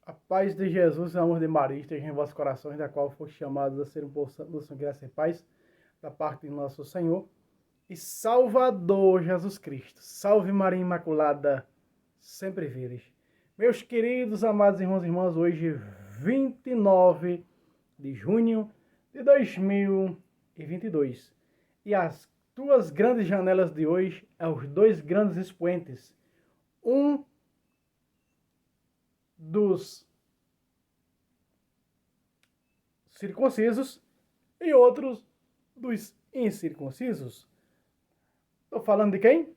A paz de Jesus e o amor de Maria estejam em vossos corações, da qual foste chamados a ser um povo santo, luz, graça e paz, da parte de nosso Senhor e Salvador Jesus Cristo. Salve Maria Imaculada, sempre vires. Meus queridos, amados irmãos e irmãs, hoje 29 de junho de 2022. E as duas grandes janelas de hoje são os dois grandes expoentes. Um dos circuncisos e outros dos incircuncisos. Estou falando de quem?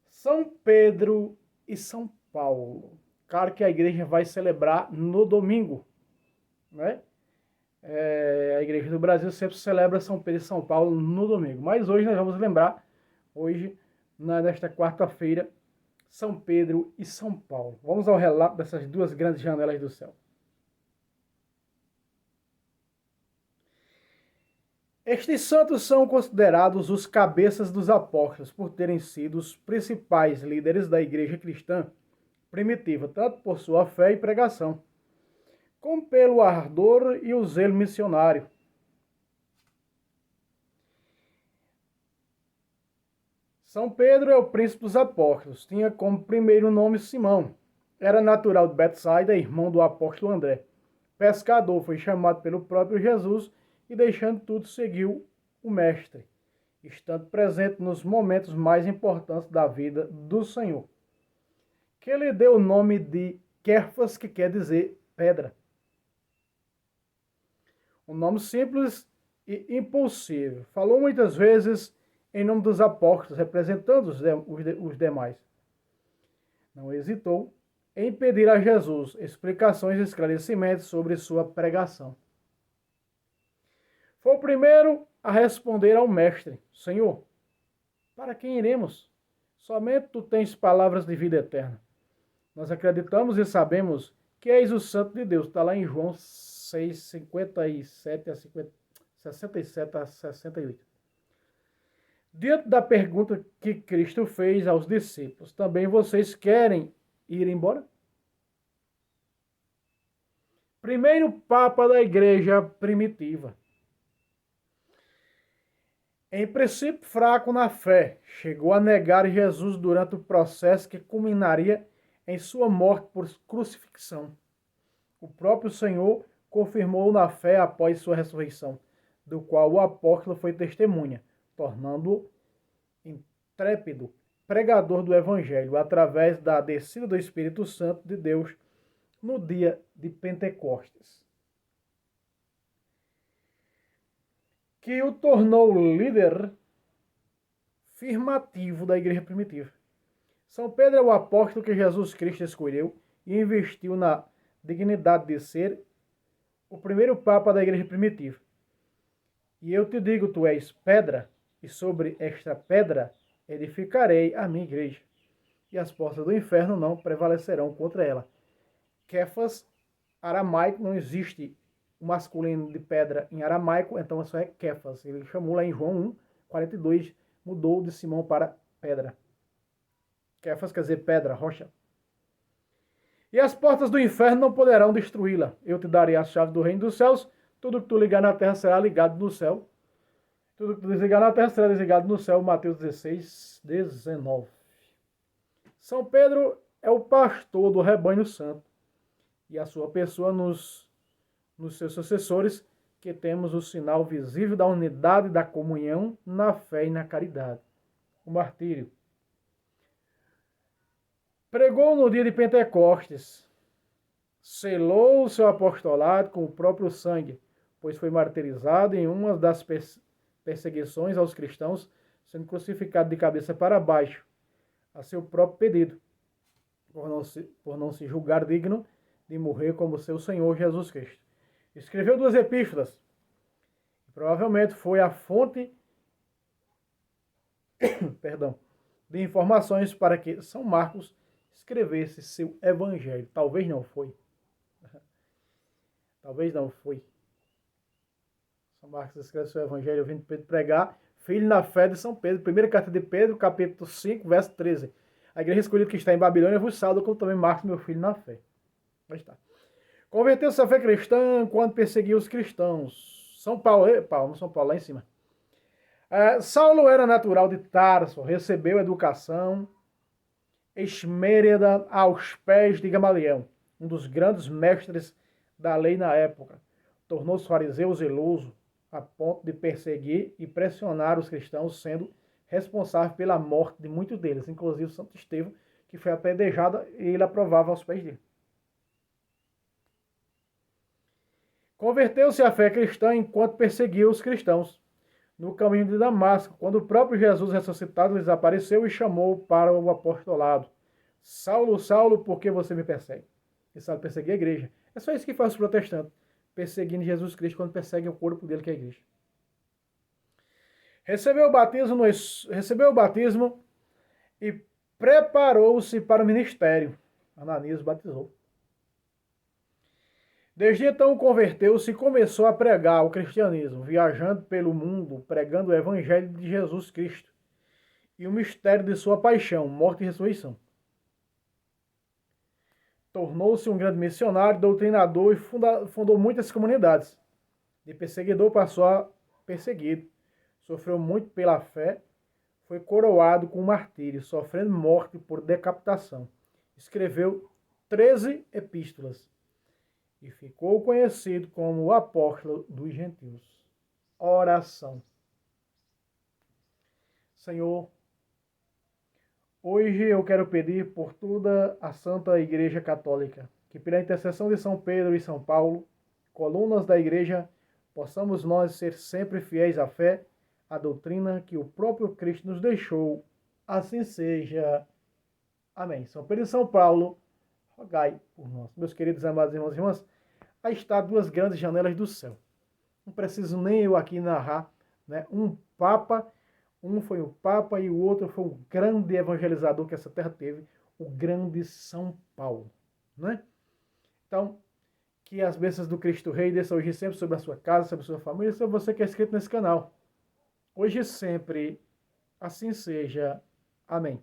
São Pedro e São Paulo. Claro que a igreja vai celebrar no domingo, né? A igreja do Brasil sempre celebra São Pedro e São Paulo no domingo. Mas hoje nós vamos lembrar, nesta quarta-feira, São Pedro e São Paulo. Vamos ao relato dessas duas grandes janelas do céu. Estes santos são considerados os cabeças dos apóstolos por terem sido os principais líderes da igreja cristã primitiva, tanto por sua fé e pregação, como pelo ardor e o zelo missionário. São Pedro é o príncipe dos apóstolos, tinha como primeiro nome Simão. Era natural de Betsaida, irmão do apóstolo André. Pescador, foi chamado pelo próprio Jesus e, deixando tudo, seguiu o Mestre, estando presente nos momentos mais importantes da vida do Senhor, que lhe deu o nome de Kefas, que quer dizer pedra. Um nome simples e impulsivo. Falou muitas vezes em nome dos apóstolos, representando os demais. Não hesitou em pedir a Jesus explicações e esclarecimentos sobre sua pregação. Foi o primeiro a responder ao Mestre: Senhor, para quem iremos? Somente tu tens palavras de vida eterna. Nós acreditamos e sabemos que és o Santo de Deus. Está lá em João 6, 57 a 67 a 68. Diante da pergunta que Cristo fez aos discípulos, também vocês querem ir embora? Primeiro Papa da Igreja primitiva. Em princípio fraco na fé, chegou a negar Jesus durante o processo que culminaria em sua morte por crucifixão. O próprio Senhor confirmou na fé após sua ressurreição, do qual o apóstolo foi testemunha, tornando-o intrépido pregador do Evangelho, através da descida do Espírito Santo de Deus no dia de Pentecostes, que o tornou líder firmativo da igreja primitiva. São Pedro é o apóstolo que Jesus Cristo escolheu e investiu na dignidade de ser o primeiro papa da igreja primitiva. E eu te digo, tu és pedra, e sobre esta pedra edificarei a minha igreja, e as portas do inferno não prevalecerão contra ela. Kefas, aramaico, não existe o masculino de pedra em aramaico, então só é Kefas. Ele chamou lá em João 1, 42, mudou de Simão para pedra. Kefas quer dizer pedra, rocha. E as portas do inferno não poderão destruí-la. Eu te darei as chaves do reino dos céus. Tudo que tu ligar na terra será ligado no céu. Tudo que tu desligar na terra será desligado no céu. Mateus 16, 19. São Pedro é o pastor do rebanho santo. E a sua pessoa nos seus sucessores, que temos o sinal visível da unidade da comunhão na fé e na caridade. O martírio. Pregou no dia de Pentecostes, selou o seu apostolado com o próprio sangue, pois foi martirizado em uma das perseguições aos cristãos, sendo crucificado de cabeça para baixo, a seu próprio pedido, por não se julgar digno de morrer como seu Senhor Jesus Cristo. Escreveu 2 epístolas, e provavelmente foi a fonte de informações para que São Marcos escrevesse seu evangelho. Talvez não foi. Talvez não foi. São Marcos escreve seu evangelho ouvindo Pedro pregar, filho na fé de São Pedro. Primeira carta de Pedro, capítulo 5, verso 13. A igreja escolhida que está em Babilônia vos sauda, como também Marcos, meu filho na fé. Mas está. Converteu-se à fé cristã quando perseguiu os cristãos. São Paulo, lá em cima. Saulo era natural de Tarso, recebeu educação esmérida aos pés de Gamaliel, um dos grandes mestres da lei na época. Tornou-se fariseu zeloso, a ponto de perseguir e pressionar os cristãos, sendo responsável pela morte de muitos deles, inclusive Santo Estevão, que foi apedrejado e ele aprovava aos pés dele. Converteu-se à fé cristã enquanto perseguiu os cristãos. No caminho de Damasco, quando o próprio Jesus ressuscitado lhes apareceu e chamou para o apostolado. Saulo, Saulo, por que você me persegue? E Saulo perseguia a igreja. É só isso que faz os protestantes, perseguindo Jesus Cristo quando perseguem o corpo dele, que é a igreja. Recebeu o batismo e preparou-se para o ministério. Ananias batizou. Desde então converteu-se e começou a pregar o cristianismo, viajando pelo mundo, pregando o evangelho de Jesus Cristo e o mistério de sua paixão, morte e ressurreição. Tornou-se um grande missionário, doutrinador e fundou muitas comunidades. De perseguidor passou a perseguido. Sofreu muito pela fé, foi coroado com martírio, sofrendo morte por decapitação. Escreveu 13 epístolas e ficou conhecido como o apóstolo dos gentios. Oração. Senhor, hoje eu quero pedir por toda a Santa Igreja Católica, que pela intercessão de São Pedro e São Paulo, colunas da Igreja, possamos nós ser sempre fiéis à fé, à doutrina que o próprio Cristo nos deixou. Assim seja. Amém. São Pedro e São Paulo, rogai por nós. Meus queridos amados irmãos e irmãs, aí está duas grandes janelas do céu. Não preciso nem eu aqui narrar, né? Um foi o Papa e o outro foi o grande evangelizador que essa terra teve, o grande São Paulo, né? Então, que as bênçãos do Cristo Rei desçam hoje sempre sobre a sua casa, sobre a sua família, sobre você que é inscrito nesse canal. Hoje e sempre, assim seja. Amém.